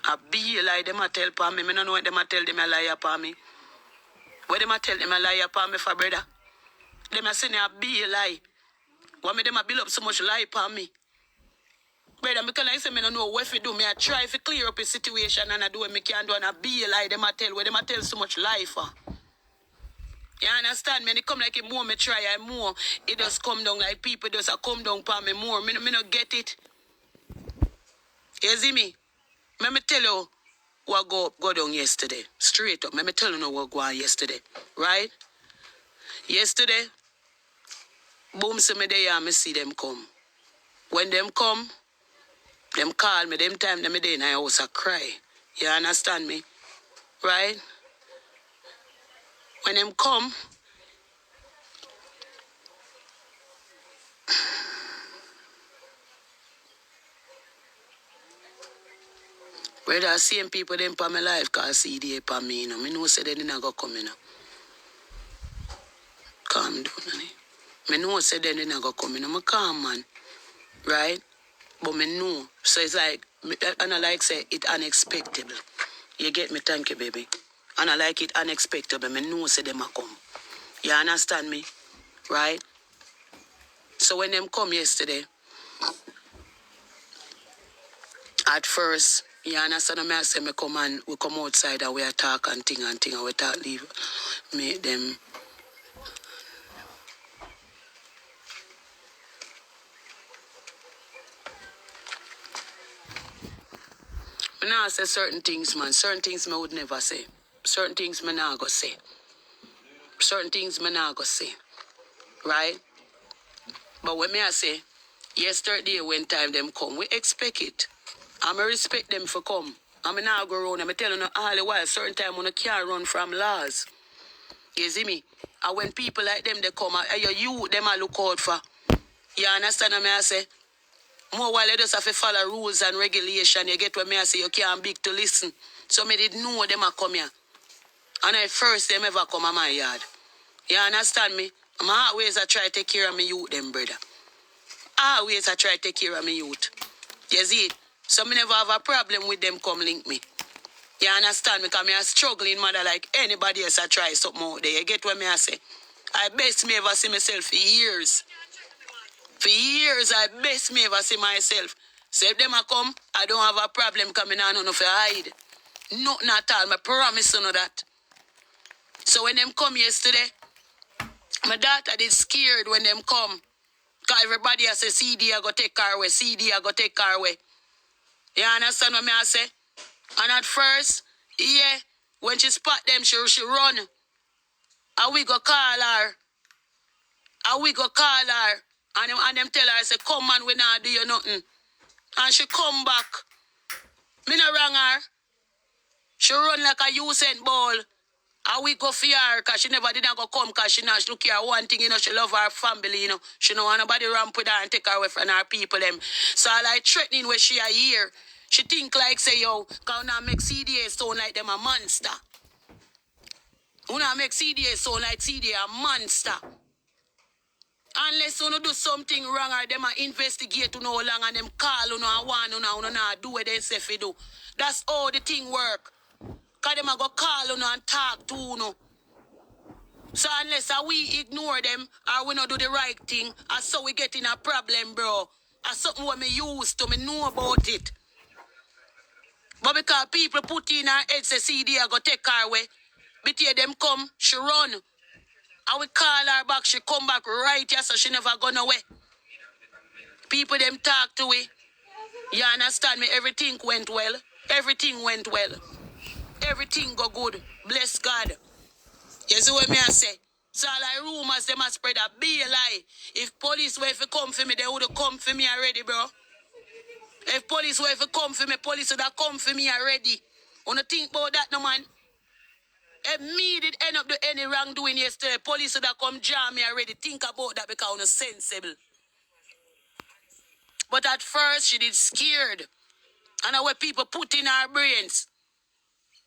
A be a lie them a tell pa me. Me no know what them a tell them a lie upon me. What them a tell them a lie upon me for brother? Them a say a be a lie. Why me them a build up so much lie upon me? Brother, because I say me no know what to do. Me I try to clear up a situation and I do what me can do and a be a lie. Them a tell where them a tell so much lie for. You understand me? And it come like a more me try and more. It does come down like people does a come down upon me more. Me no get it. You see me? Let me tell you what go down yesterday. Straight up. Let me tell you what go on yesterday. Right? Yesterday, boom, so me there and me see them come. When them come, them call me. Them time them there in the house I cry. You understand me? Right? When them come, whether I see people them for my life cause CDA for me, you know. Me know say they didn't go come, you know. Calm down, honey. Me know say they didn't go come, you know. Me calm, man. Right? But me know. So it's like, and I like say it unexpected. You get me? Thank you, baby. And I like it unexpected, but me know say them a come. You understand me? Right? So when them come yesterday, at first, you understand me? I say me come and we come outside and we talk and thing and we talk leave me them. Me nah say certain things, man. Certain things me would never say. Certain things me nah go say. Certain things me nah go say. Right? But when me I say, yesterday when time them come, we expect it. And I respect them for come. And I now go around and I tell you all the while, certain time when I can't run from laws. You see me? And when people like them, they come, you them I look out for. You understand what I say? More while you just have to follow rules and regulation, you get what I say, you can't big to listen. So me did know them a come here. And I first them ever come at my yard. You understand me? I'm always I try to take care of my youth, them brother. Always I try to take care of my youth. You see it? So me never have a problem with them come link me. You understand me? Because me a struggling mother like anybody else I try something out there. You get what me I say? I best me ever see myself for years. For years I best me ever see myself. So if them a come, I don't have a problem coming on no for hide. Nothing at all. I promise you know that. So when them come yesterday, my daughter did scared when them come. Because everybody has a CDA go take car away. CDA go take car away. You understand what me I say? And at first, yeah, when she spot them, she run. And we go call her. And we go call her. And them tell her, say, come man, we not do you nothing. And she come back. Me no wrong her. She run like a Usain ball. And we go for her, because she never did not go come, because she look here one thing, you know, she love her family, you know. She don't want nobody ramp with her and take her away from her people, them. So I like threatening where she a here. She think like, say, yo, because now make CDA sound like them a monster. Now make CDA sound like CDA a monster. Unless you do something wrong or them a investigate you no long and them call you and want you not do what they say if you do. That's how the thing work. Because them a go call you and talk to you. So unless we ignore them or we not do the right thing, so we get in a problem, bro. That's something what me used to, me know about it. But because people put in her head say CD I go take her away, before them come, she run. And we call her back, she come back right here, so she never gone away. People them talk to we. You understand me? Everything went well. Everything went well. Everything go good. Bless God. You see what me I say? So like rumors them a spread a be a lie. If police were to come for me, they would have come for me already, bro. If police were to come for me, police would have come for me already. Wanna think about that no man? If me did end up doing any wrongdoing yesterday, police would have come jam me already. Think about that because I'm sensible. But at first, she did scared. And what people put in her brains.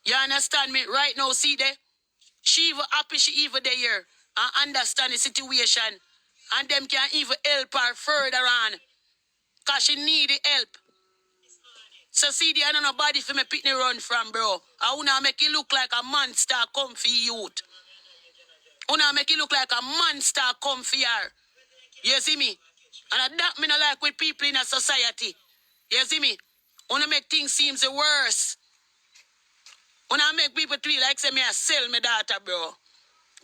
You understand me? Right now, see there? She even happy she even there and understand the situation. And them can even help her further on. Because she need the help. So CDA, I don't know nobody for me pitney run from, bro. I wanna make it look like a monster come for youth. Wanna make it look like a monster come for her. You see me? And that me not like with people in a society. You see me? Wanna make things seem the worse. Wanna make people feel like say me I sell my daughter, bro.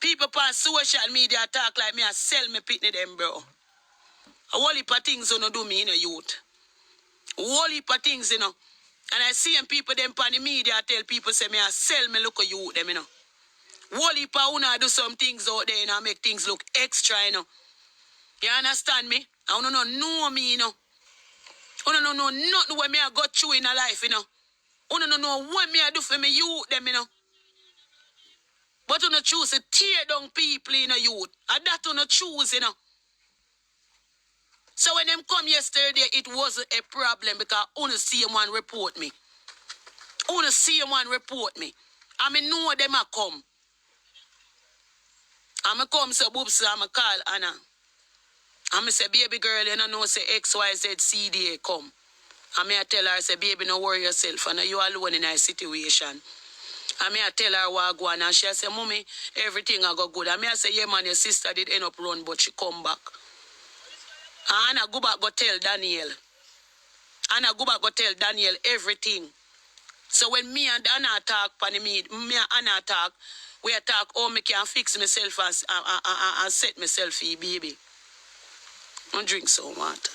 People on social media talk like me I sell me pitney them, bro. A whole heap of things wanna do me in a youth. A whole heap of things, you know. And I see them people them on the media tell people say me I sell me look at youth them, you know. Whole heap of wanna do some things out there, you know, make things look extra, you know. You understand me? I wanna know me, you know. I wanna know nothing what me I got through in a life, you know. I wanna know what me I do for me youth them, you know. But you don't choose to tear down people in a youth. And that you don't choose, you know. So when them come yesterday, it wasn't a problem because I want to see one report me. I want to see one report me. I mean, know them a come. I'm a come, so boobs, I'm a call Anna. I'm a say, baby girl, you know, say XYZ CDA come. I may tell her, say, baby, no worry yourself. And you alone in a situation. I may tell her what go on. And she say, mommy, everything I go good. I may say, yeah, man, your sister did end up run, but she come back. And Anna go back go tell Daniel. Anna go back go tell Daniel everything. So when me and Anna talk, me and Anna talk, we talk how me can fix myself and set myself for baby. I drink so much.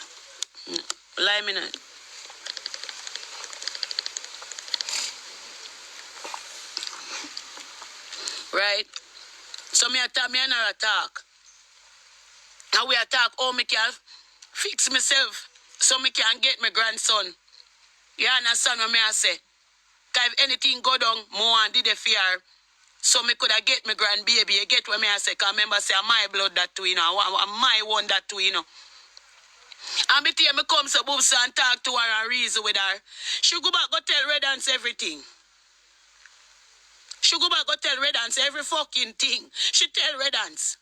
Lime in it. Right? So me and Anna talk. And we talk how me can fix myself so me can get my grandson. You understand what me I say? Because if anything go down, more and did a fear, so me could have get my grandbaby. You get what me I say? Because remember, say, my blood that too, you know. My one that too, you know. And me tell me come so boobs and talk to her and reason with her. She go back go tell Red Dance everything. She go back go tell Red Dance every fucking thing. She tell Red Dance.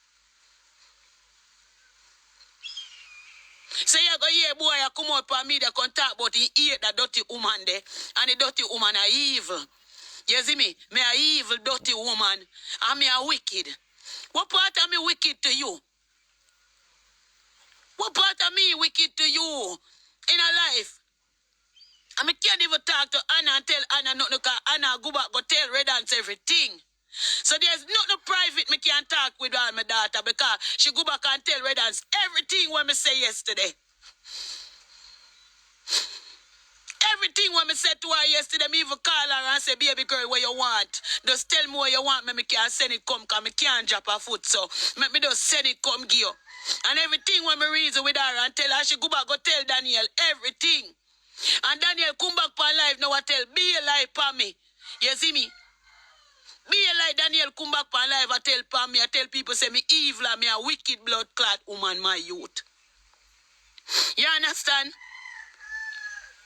So you go here, boy, you come out for me, they can talk about he hate that dirty woman there. And the dirty woman are evil. You see me? Me a evil, dirty woman. And me a wicked. What part of me wicked to you? What part of me wicked to you in a life? And me can't even talk to Anna and tell Anna nothing because Anna go back go tell Red Dance everything. So there's nothing private me can't talk with her, my daughter, because she go back and tell Red Dance everything what me say yesterday. Everything when me said to her yesterday, me even call her and say, baby girl, what you want? Just tell me what you want, me can send it come, because me can't drop her foot, so me just send it come give you. And everything when me reason with her and tell her, she go back go tell Daniel everything. And Daniel come back for life now and tell, be a life for me. You see me? Be a life, Daniel come back for life and tell for me, I tell people say me evil and me a wicked blood clot woman, my youth. You understand?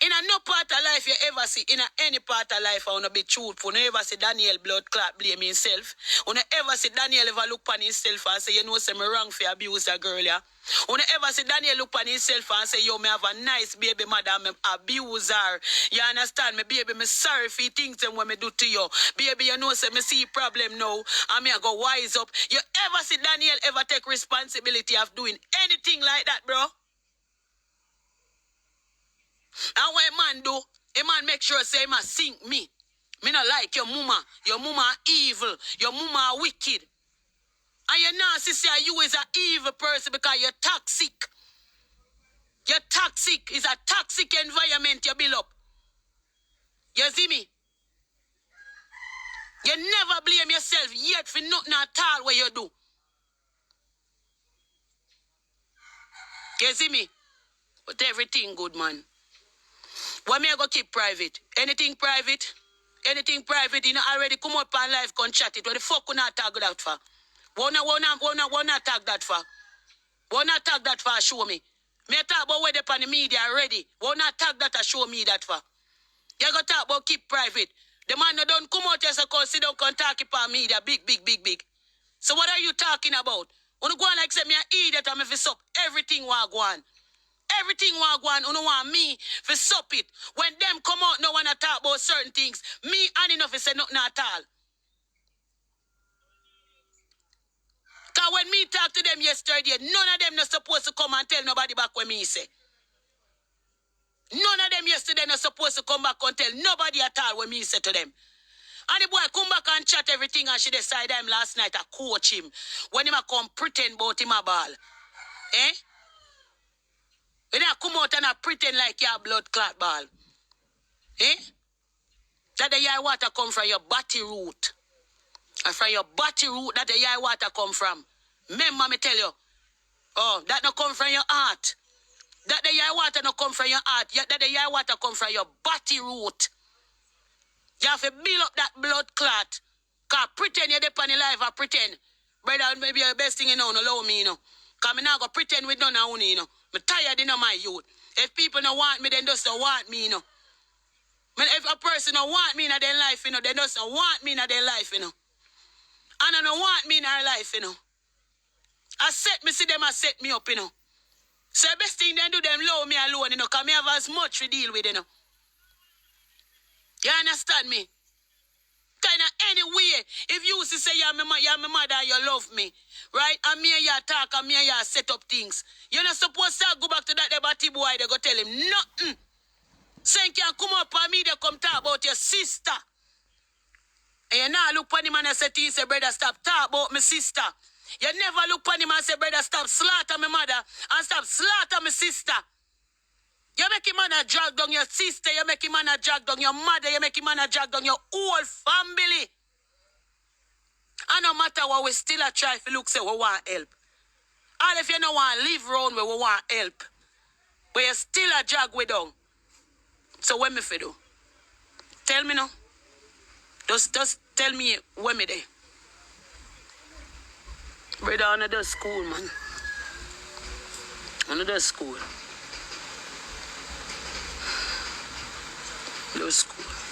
In a no part of life you ever see, in a any part of life I want to be truthful. You never see Daniel blood clot blame himself. You ever see Daniel ever look on himself and say, you know, say me wrong for abuse a girl, yeah? You ever see Daniel look on himself and say, yo, me have a nice baby mother, me abuse her. You understand? Me baby, me sorry for things them when me do to you. Baby, you know, say me see problem now, and me I go wise up. You ever see Daniel ever take responsibility of doing anything like that, bro? And what a man do, a man make sure say, he must sink me. Me not like your mama. Your mama evil. Your mama wicked. And you narcissist say you is an evil person because you're toxic. You're toxic. It's a toxic environment you build up. You see me? You never blame yourself yet for nothing at all what you do. You see me? But everything good, man. What me I go keep private? Anything private? Anything private, you know, already come up on live, come chat it. What the fuck you not tag that for? What not tag that for? What not tag that for, show me? Me talk about where they on the media already. What not tag that or show me that for? You go talk about keep private. The man no don't come out here so come sit down and talk upon media. Big. So what are you talking about? When you go on like say me an idiot and me fi suck everything what go on. Everything want go on, you want me for sup it. When them come out, no one to talk about certain things. Me and enough say nothing at all. Because when me talk to them yesterday, none of them not supposed to come and tell nobody back what me say. None of them yesterday not supposed to come back and tell nobody at all what me say to them. And the boy come back and chat everything and she decide him last night to coach him. When him a come pretend about him a ball. Eh? When I come out and I pretend like you're a blood clot ball. Eh? That the yard water come from your body root. And from your body root that the yard water come from. Remember me tell you. Oh, that no come from your heart. That the yard water no come from your heart. That the yard water come from your body root. You have to build up that blood clot. Because pretend you're on the life or pretend. Brother, maybe the best thing you know, no allow me, you know. Because I'm not going to pretend with none of you know. I'm tired, you know, my youth. If people don't want me, then just don't want me, you know. If a person don't want me in their life, you know, they just don't want me in their life, you know. And they don't want me in their life, you know. I see them, I set me up, you know. So the best thing they do, them love me alone, you know, because I have as much to deal with, you know. You understand me? Kind of anyway, if you used to say you're my mother, you love me, right? And me and you talk, and me and you set up things. You're not supposed to go back to that batty boy, they go tell him nothing. So you can come up on me, they come talk about your sister. And you now look on him and say to you, say, brother, stop talk about my sister. You never look on him and say, brother, stop slaughter my mother and stop slaughter my sister. You make him man a drag down your sister, you make him man a drag down your mother, you make him man a drag down your whole family. And no matter what, we still a try to look say we want help. And if you don't want to live around where we want help, but you still a drag we down. So what me fi do? Tell me now. Just tell me what me dey. Brother, I do school, man. I do school. Do school.